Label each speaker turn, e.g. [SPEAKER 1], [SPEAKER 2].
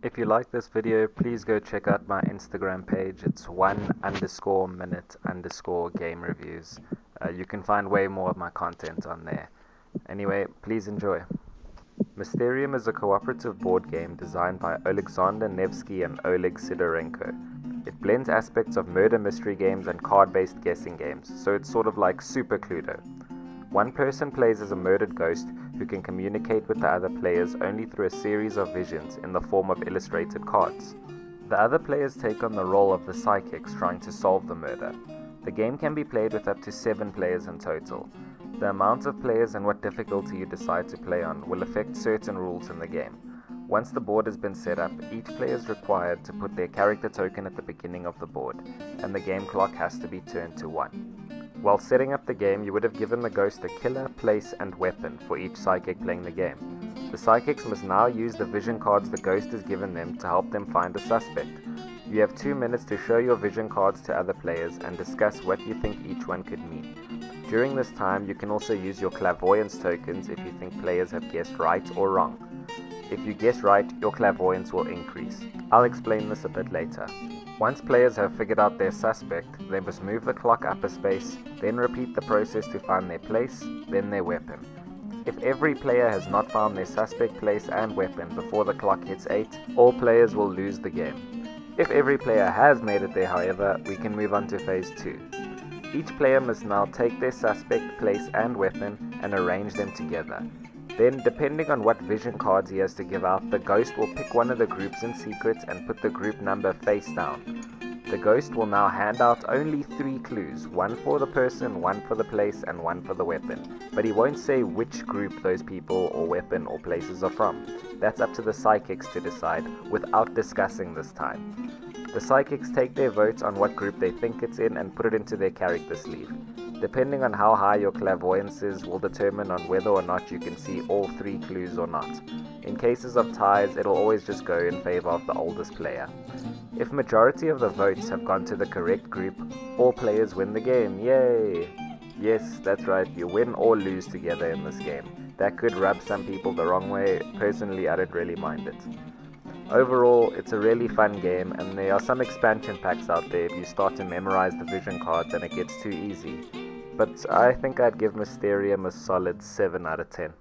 [SPEAKER 1] If you like this video, please go check out my Instagram page. It's 1_minute_game reviews. You can find way more of my content on there. Anyway, please enjoy. Mysterium is a cooperative board game designed by Alexander Nevsky and Oleg Sidorenko. It blends aspects of murder mystery games and card-based guessing games, so it's sort of like Super Cluedo. One person plays as a murdered ghost who can communicate with the other players only through a series of visions in the form of illustrated cards. The other players take on the role of the psychics trying to solve the murder. The game can be played with up to 7 players in total. The amount of players and what difficulty you decide to play on will affect certain rules in the game. Once the board has been set up, each player is required to put their character token at the beginning of the board, and the game clock has to be turned to 1. While setting up the game, you would have given the ghost a killer, place, and weapon for each psychic playing the game. The psychics must now use the vision cards the ghost has given them to help them find a suspect. You have 2 minutes to show your vision cards to other players and discuss what you think each one could mean. During this time, you can also use your clairvoyance tokens if you think players have guessed right or wrong. If you guess right, your clairvoyance will increase. I'll explain this a bit later. Once players have figured out their suspect, they must move the clock up a space, then repeat the process to find their place, then their weapon. If every player has not found their suspect, place, and weapon before the clock hits 8, all players will lose the game. If every player has made it there, however, we can move on to phase 2. Each player must now take their suspect, place, and weapon and arrange them together. Then, depending on what vision cards he has to give out, the ghost will pick one of the groups in secret and put the group number face down. The ghost will now hand out only 3 clues, one for the person, one for the place, and one for the weapon. But he won't say which group those people or weapon or places are from. That's up to the psychics to decide, without discussing this time. The psychics take their votes on what group they think it's in and put it into their character sleeve. Depending on how high your clairvoyance is will determine on whether or not you can see all 3 clues or not. In cases of ties, it'll always just go in favor of the oldest player. If majority of the votes have gone to the correct group, all players win the game. Yay! Yes, that's right, you win or lose together in this game. That could rub some people the wrong way. Personally, I don't really mind it. Overall, it's a really fun game, and there are some expansion packs out there if you start to memorize the vision cards and it gets too easy. But I think I'd give Mysterium a solid 7 out of 10.